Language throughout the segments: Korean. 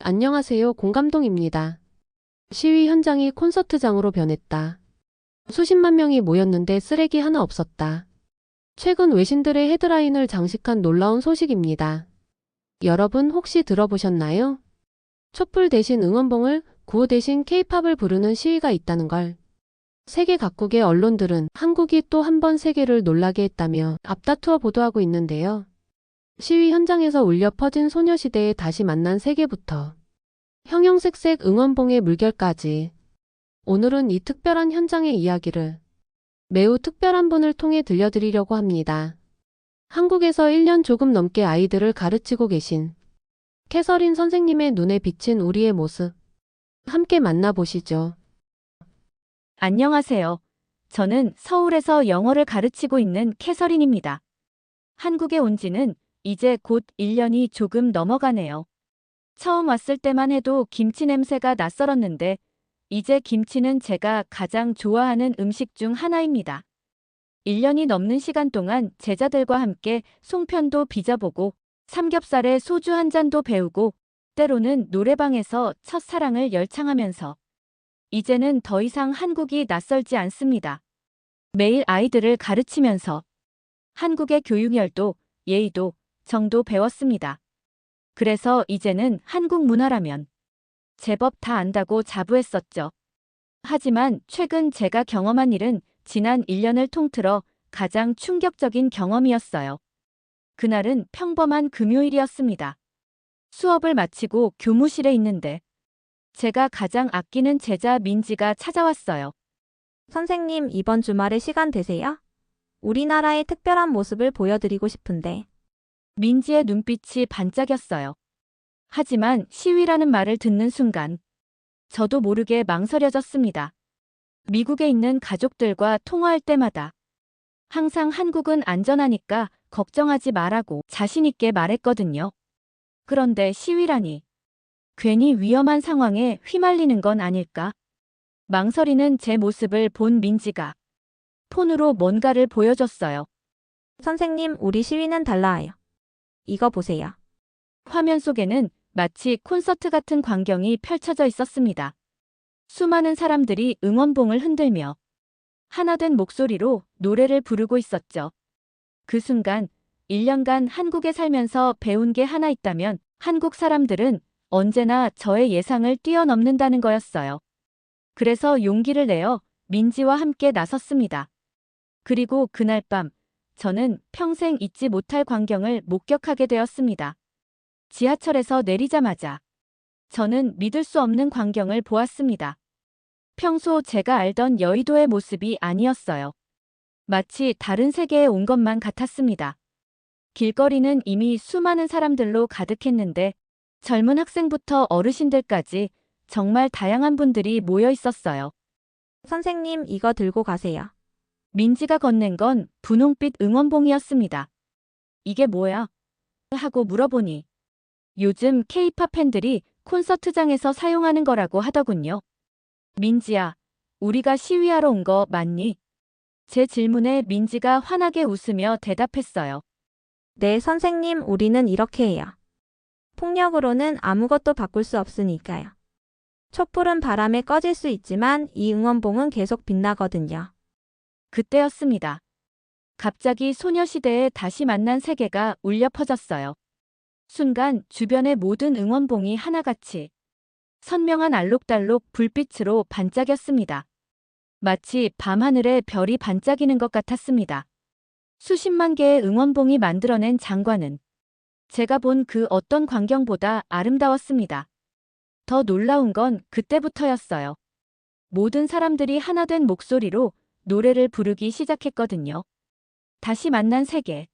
안녕하세요. 공감동입니다. 시위 현장이 콘서트장으로 변했다. 수십만 명이 모였는데 쓰레기 하나 없었다. 최근 외신들의 헤드라인을 장식한 놀라운 소식입니다. 여러분 혹시 들어보셨나요? 촛불 대신 응원봉을, 구호 대신 케이팝을 부르는 시위가 있다는 걸. 세계 각국의 언론들은 한국이 또 한 번 세계를 놀라게 했다며 앞다투어 보도하고 있는데요. 시위 현장에서 울려 퍼진 소녀시대의 다시 만난 세계부터 형형색색 응원봉의 물결까지, 오늘은 이 특별한 현장의 이야기를 매우 특별한 분을 통해 들려드리려고 합니다. 한국에서 1년 조금 넘게 아이들을 가르치고 계신 캐서린 선생님의 눈에 비친 우리의 모습, 함께 만나보시죠. 안녕하세요. 저는 서울에서 영어를 가르치고 있는 캐서린입니다. 한국에 온 지는 이제 곧 1년이 조금 넘어가네요. 처음 왔을 때만 해도 김치 냄새가 낯설었는데 이제 김치는 제가 가장 좋아하는 음식 중 하나입니다. 1년이 넘는 시간 동안 제자들과 함께 송편도 빚어보고 삼겹살에 소주 한 잔도 배우고 때로는 노래방에서 첫사랑을 열창하면서 이제는 더 이상 한국이 낯설지 않습니다. 매일 아이들을 가르치면서 한국의 교육열도, 예의도, 정도 배웠습니다. 그래서 이제는 한국 문화라면 제법 다 안다고 자부했었죠. 하지만 최근 제가 경험한 일은 지난 1년을 통틀어 가장 충격적인 경험이었어요. 그날은 평범한 금요일이었습니다. 수업을 마치고 교무실에 있는데 제가 가장 아끼는 제자 민지가 찾아왔어요. 선생님, 이번 주말에 시간 되세요? 우리나라의 특별한 모습을 보여드리고 싶은데. 민지의 눈빛이 반짝였어요. 하지만 시위라는 말을 듣는 순간 저도 모르게 망설여졌습니다. 미국에 있는 가족들과 통화할 때마다 항상 한국은 안전하니까 걱정하지 말라고 자신 있게 말했거든요. 그런데 시위라니 괜히 위험한 상황에 휘말리는 건 아닐까? 망설이는 제 모습을 본 민지가 폰으로 뭔가를 보여줬어요. 선생님, 우리 시위는 달라요. 이거 보세요. 화면 속에는 마치 콘서트 같은 광경이 펼쳐져 있었습니다. 수많은 사람들이 응원봉을 흔들며 하나된 목소리로 노래를 부르고 있었죠. 그 순간 1년간 한국에 살면서 배운 게 하나 있다면 한국 사람들은 언제나 저의 예상을 뛰어넘는다는 거였어요. 그래서 용기를 내어 민지와 함께 나섰습니다. 그리고 그날 밤 저는 평생 잊지 못할 광경을 목격하게 되었습니다. 지하철에서 내리자마자 저는 믿을 수 없는 광경을 보았습니다. 평소 제가 알던 여의도의 모습이 아니었어요. 마치 다른 세계에 온 것만 같았습니다. 길거리는 이미 수많은 사람들로 가득했는데 젊은 학생부터 어르신들까지 정말 다양한 분들이 모여 있었어요. 선생님, 이거 들고 가세요. 민지가 건넨 건 분홍빛 응원봉이었습니다. 이게 뭐야? 하고 물어보니 요즘 K-팝 팬들이 콘서트장에서 사용하는 거라고 하더군요. 민지야, 우리가 시위하러 온 거 맞니? 제 질문에 민지가 환하게 웃으며 대답했어요. 네, 선생님, 우리는 이렇게 해요. 폭력으로는 아무것도 바꿀 수 없으니까요. 촛불은 바람에 꺼질 수 있지만 이 응원봉은 계속 빛나거든요. 그때였습니다. 갑자기 소녀시대에 다시 만난 세계가 울려 퍼졌어요. 순간 주변의 모든 응원봉이 하나같이 선명한 알록달록 불빛으로 반짝였습니다. 마치 밤하늘에 별이 반짝이는 것 같았습니다. 수십만 개의 응원봉이 만들어낸 장관은 제가 본 그 어떤 광경보다 아름다웠습니다. 더 놀라운 건 그때부터였어요. 모든 사람들이 하나된 목소리로 노래를 부르기 시작했거든요. 다시 만난 세계.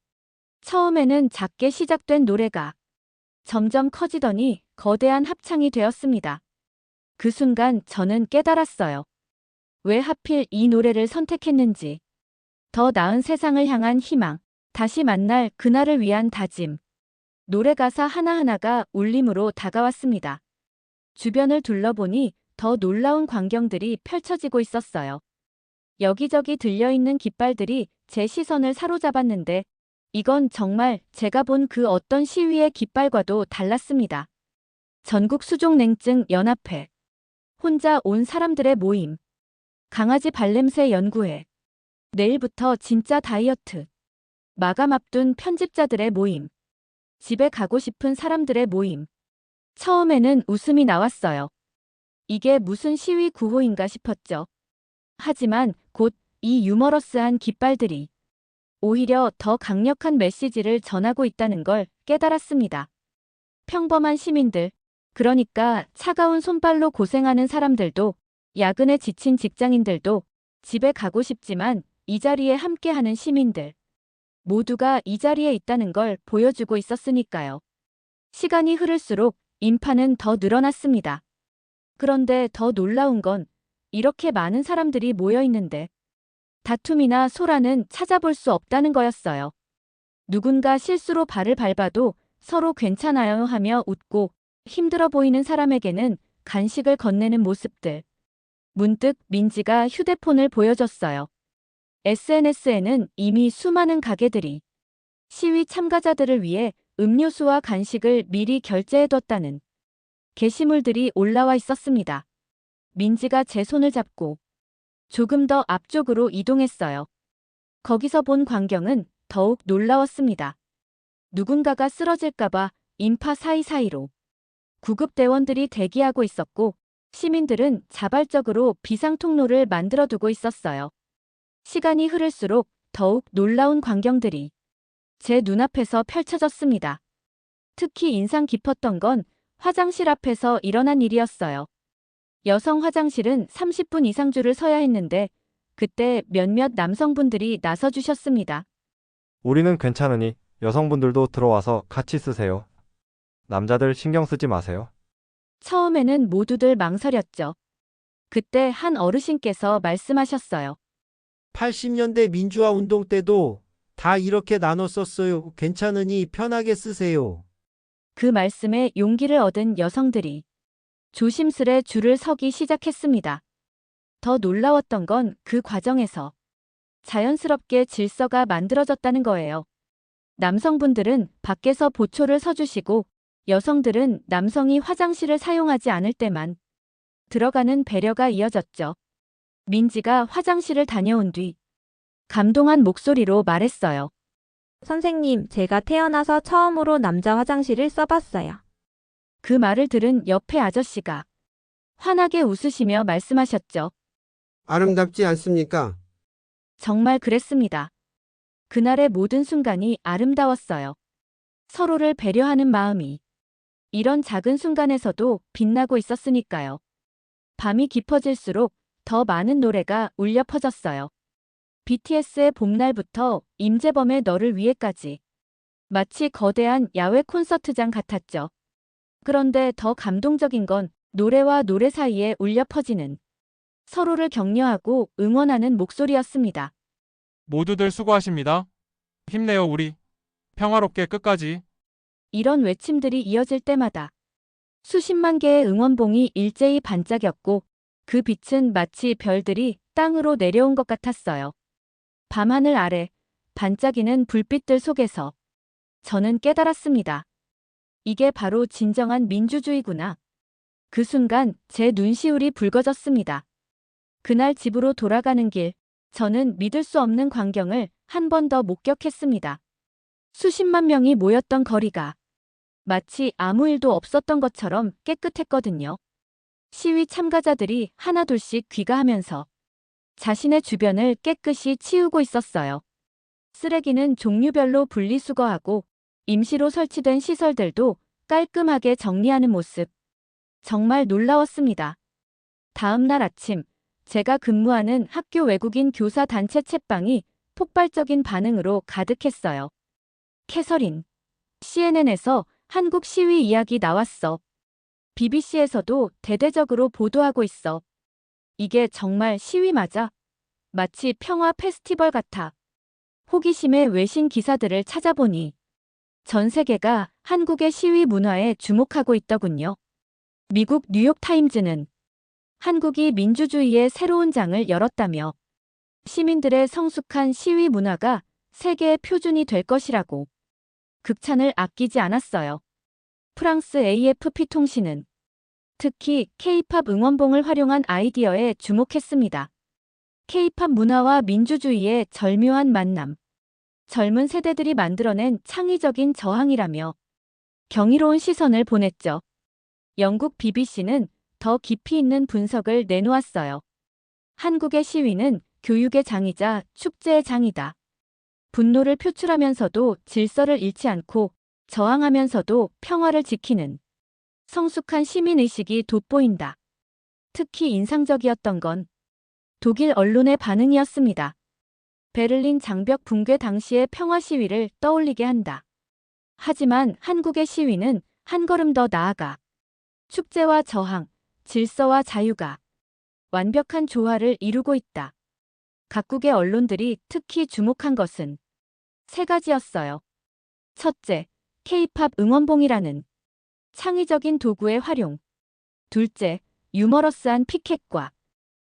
처음에는 작게 시작된 노래가 점점 커지더니 거대한 합창이 되었습니다. 그 순간 저는 깨달았어요. 왜 하필 이 노래를 선택했는지. 더 나은 세상을 향한 희망, 다시 만날 그날을 위한 다짐. 노래 가사 하나하나가 울림으로 다가왔습니다. 주변을 둘러보니 더 놀라운 광경들이 펼쳐지고 있었어요. 여기저기 들려있는 깃발들이 제 시선을 사로잡았는데 이건 정말 제가 본 그 어떤 시위의 깃발과도 달랐습니다. 전국 수족냉증 연합회, 혼자 온 사람들의 모임, 강아지 발냄새 연구회, 내일부터 진짜 다이어트, 마감 앞둔 편집자들의 모임, 집에 가고 싶은 사람들의 모임. 처음에는 웃음이 나왔어요. 이게 무슨 시위 구호인가 싶었죠. 하지만 곧 이 유머러스한 깃발들이 오히려 더 강력한 메시지를 전하고 있다는 걸 깨달았습니다. 평범한 시민들, 그러니까 차가운 손발로 고생하는 사람들도, 야근에 지친 직장인들도, 집에 가고 싶지만 이 자리에 함께하는 시민들, 모두가 이 자리에 있다는 걸 보여주고 있었으니까요. 시간이 흐를수록 인파는 더 늘어났습니다. 그런데 더 놀라운 건 이렇게 많은 사람들이 모여 있는데 다툼이나 소란은 찾아볼 수 없다는 거였어요. 누군가 실수로 발을 밟아도 서로 괜찮아요 하며 웃고, 힘들어 보이는 사람에게는 간식을 건네는 모습들. 문득 민지가 휴대폰을 보여줬어요. SNS에는 이미 수많은 가게들이 시위 참가자들을 위해 음료수와 간식을 미리 결제해뒀다는 게시물들이 올라와 있었습니다. 민지가 제 손을 잡고 조금 더 앞쪽으로 이동했어요. 거기서 본 광경은 더욱 놀라웠습니다. 누군가가 쓰러질까봐 인파 사이사이로 구급대원들이 대기하고 있었고, 시민들은 자발적으로 비상통로를 만들어두고 있었어요. 시간이 흐를수록 더욱 놀라운 광경들이 제 눈앞에서 펼쳐졌습니다. 특히 인상 깊었던 건 화장실 앞에서 일어난 일이었어요. 여성 화장실은 30분 이상 줄을 서야 했는데 그때 몇몇 남성분들이 나서주셨습니다. 우리는 괜찮으니 여성분들도 들어와서 같이 쓰세요. 남자들 신경 쓰지 마세요. 처음에는 모두들 망설였죠. 그때 한 어르신께서 말씀하셨어요. 80년대 민주화 운동 때도 다 이렇게 나눠 썼어요. 괜찮으니 편하게 쓰세요. 그 말씀에 용기를 얻은 여성들이 조심스레 줄을 서기 시작했습니다. 더 놀라웠던 건 그 과정에서 자연스럽게 질서가 만들어졌다는 거예요. 남성분들은 밖에서 보초를 서주시고, 여성들은 남성이 화장실을 사용하지 않을 때만 들어가는 배려가 이어졌죠. 민지가 화장실을 다녀온 뒤 감동한 목소리로 말했어요. 선생님, 제가 태어나서 처음으로 남자 화장실을 써봤어요. 그 말을 들은 옆에 아저씨가 환하게 웃으시며 말씀하셨죠. 아름답지 않습니까? 정말 그랬습니다. 그날의 모든 순간이 아름다웠어요. 서로를 배려하는 마음이 이런 작은 순간에서도 빛나고 있었으니까요. 밤이 깊어질수록 더 많은 노래가 울려 퍼졌어요. BTS의 봄날부터 임재범의 너를 위해까지 마치 거대한 야외 콘서트장 같았죠. 그런데 더 감동적인 건 노래와 노래 사이에 울려 퍼지는 서로를 격려하고 응원하는 목소리였습니다. 모두들 수고하십니다. 힘내요 우리. 평화롭게 끝까지. 이런 외침들이 이어질 때마다 수십만 개의 응원봉이 일제히 반짝였고, 그 빛은 마치 별들이 땅으로 내려온 것 같았어요. 밤하늘 아래 반짝이는 불빛들 속에서 저는 깨달았습니다. 이게 바로 진정한 민주주의구나. 그 순간 제 눈시울이 붉어졌습니다. 그날 집으로 돌아가는 길, 저는 믿을 수 없는 광경을 한 번 더 목격했습니다. 수십만 명이 모였던 거리가 마치 아무 일도 없었던 것처럼 깨끗했거든요. 시위 참가자들이 하나둘씩 귀가하면서 자신의 주변을 깨끗이 치우고 있었어요. 쓰레기는 종류별로 분리수거하고 임시로 설치된 시설들도 깔끔하게 정리하는 모습. 정말 놀라웠습니다. 다음 날 아침, 제가 근무하는 학교 외국인 교사 단체 채방이 폭발적인 반응으로 가득했어요. 캐서린, CNN에서 한국 시위 이야기 나왔어. BBC에서도 대대적으로 보도하고 있어. 이게 정말 시위 맞아? 마치 평화 페스티벌 같아. 호기심에 외신 기사들을 찾아보니 전 세계가 한국의 시위 문화에 주목하고 있더군요. 미국 뉴욕타임즈는 한국이 민주주의의 새로운 장을 열었다며 시민들의 성숙한 시위 문화가 세계의 표준이 될 것이라고 극찬을 아끼지 않았어요. 프랑스 AFP 통신은 특히 K-팝 응원봉을 활용한 아이디어에 주목했습니다. K-팝 문화와 민주주의의 절묘한 만남. 젊은 세대들이 만들어낸 창의적인 저항이라며 경이로운 시선을 보냈죠. 영국 BBC는 더 깊이 있는 분석을 내놓았어요. 한국의 시위는 교육의 장이자 축제의 장이다. 분노를 표출하면서도 질서를 잃지 않고 저항하면서도 평화를 지키는 성숙한 시민의식이 돋보인다. 특히 인상적이었던 건 독일 언론의 반응이었습니다. 베를린 장벽 붕괴 당시의 평화 시위를 떠올리게 한다. 하지만 한국의 시위는 한 걸음 더 나아가 축제와 저항, 질서와 자유가 완벽한 조화를 이루고 있다. 각국의 언론들이 특히 주목한 것은 세 가지였어요. 첫째, K-팝 응원봉이라는 창의적인 도구의 활용. 둘째, 유머러스한 피켓과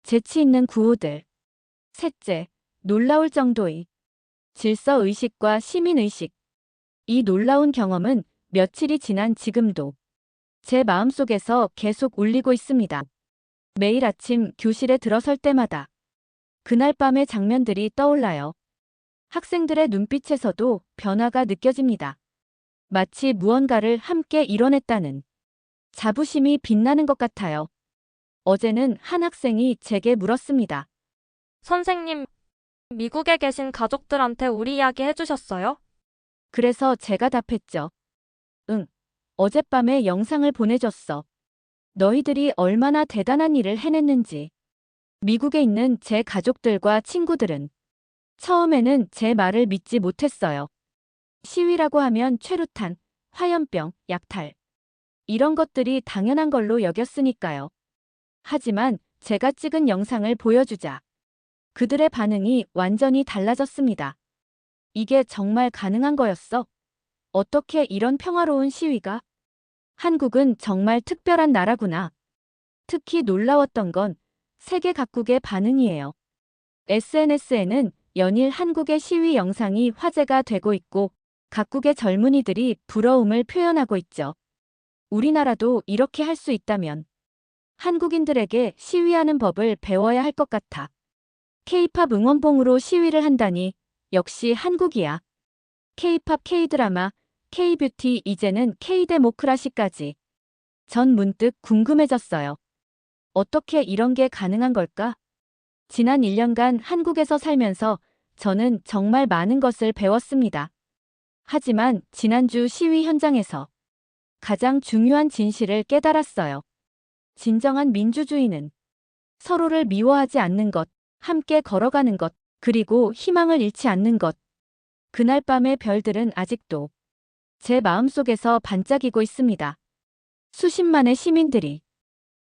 재치 있는 구호들. 셋째, 놀라울 정도의 질서의식과 시민의식. 이 놀라운 경험은 며칠이 지난 지금도 제 마음속에서 계속 울리고 있습니다. 매일 아침 교실에 들어설 때마다 그날 밤의 장면들이 떠올라요. 학생들의 눈빛에서도 변화가 느껴집니다. 마치 무언가를 함께 이뤄냈다는 자부심이 빛나는 것 같아요. 어제는 한 학생이 제게 물었습니다. 선생님, 미국에 계신 가족들한테 우리 이야기 해주셨어요? 그래서 제가 답했죠. 응, 어젯밤에 영상을 보내줬어. 너희들이 얼마나 대단한 일을 해냈는지. 미국에 있는 제 가족들과 친구들은 처음에는 제 말을 믿지 못했어요. 시위라고 하면 최루탄, 화염병, 약탈. 이런 것들이 당연한 걸로 여겼으니까요. 하지만 제가 찍은 영상을 보여주자 그들의 반응이 완전히 달라졌습니다. 이게 정말 가능한 거였어? 어떻게 이런 평화로운 시위가? 한국은 정말 특별한 나라구나. 특히 놀라웠던 건 세계 각국의 반응이에요. SNS에는 연일 한국의 시위 영상이 화제가 되고 있고 각국의 젊은이들이 부러움을 표현하고 있죠. 우리나라도 이렇게 할 수 있다면 한국인들에게 시위하는 법을 배워야 할 것 같아. K-팝 응원봉으로 시위를 한다니 역시 한국이야. K-팝, K-드라마, K-뷰티, 이제는 K-데모크라시까지. 전 문득 궁금해졌어요. 어떻게 이런 게 가능한 걸까? 지난 1년간 한국에서 살면서 저는 정말 많은 것을 배웠습니다. 하지만 지난주 시위 현장에서 가장 중요한 진실을 깨달았어요. 진정한 민주주의는 서로를 미워하지 않는 것, 함께 걸어가는 것, 그리고 희망을 잃지 않는 것. 그날 밤의 별들은 아직도 제 마음속에서 반짝이고 있습니다. 수십만의 시민들이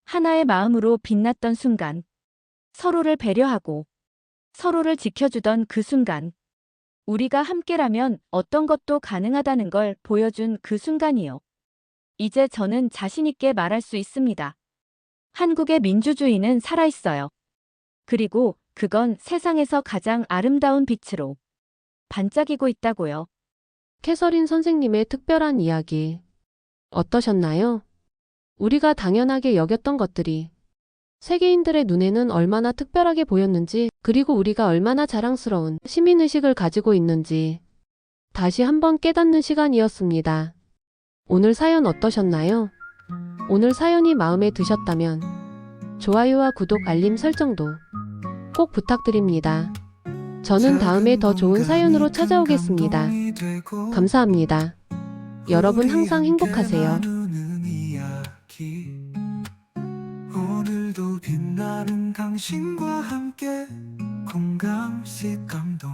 하나의 마음으로 빛났던 순간, 서로를 배려하고 서로를 지켜주던 그 순간, 우리가 함께라면 어떤 것도 가능하다는 걸 보여준 그 순간이요. 이제 저는 자신 있게 말할 수 있습니다. 한국의 민주주의는 살아있어요. 그리고 그건 세상에서 가장 아름다운 빛으로 반짝이고 있다고요. 캐서린 선생님의 특별한 이야기. 어떠셨나요? 우리가 당연하게 여겼던 것들이 세계인들의 눈에는 얼마나 특별하게 보였는지, 그리고 우리가 얼마나 자랑스러운 시민의식을 가지고 있는지 다시 한번 깨닫는 시간이었습니다. 오늘 사연 어떠셨나요? 오늘 사연이 마음에 드셨다면 좋아요와 구독, 알림 설정도 꼭 부탁드립니다. 저는 다음에 더 좋은 사연으로 찾아오겠습니다. 감사합니다. 여러분 항상 행복하세요. 오늘도 빛나는 당신과 함께 공감시 감동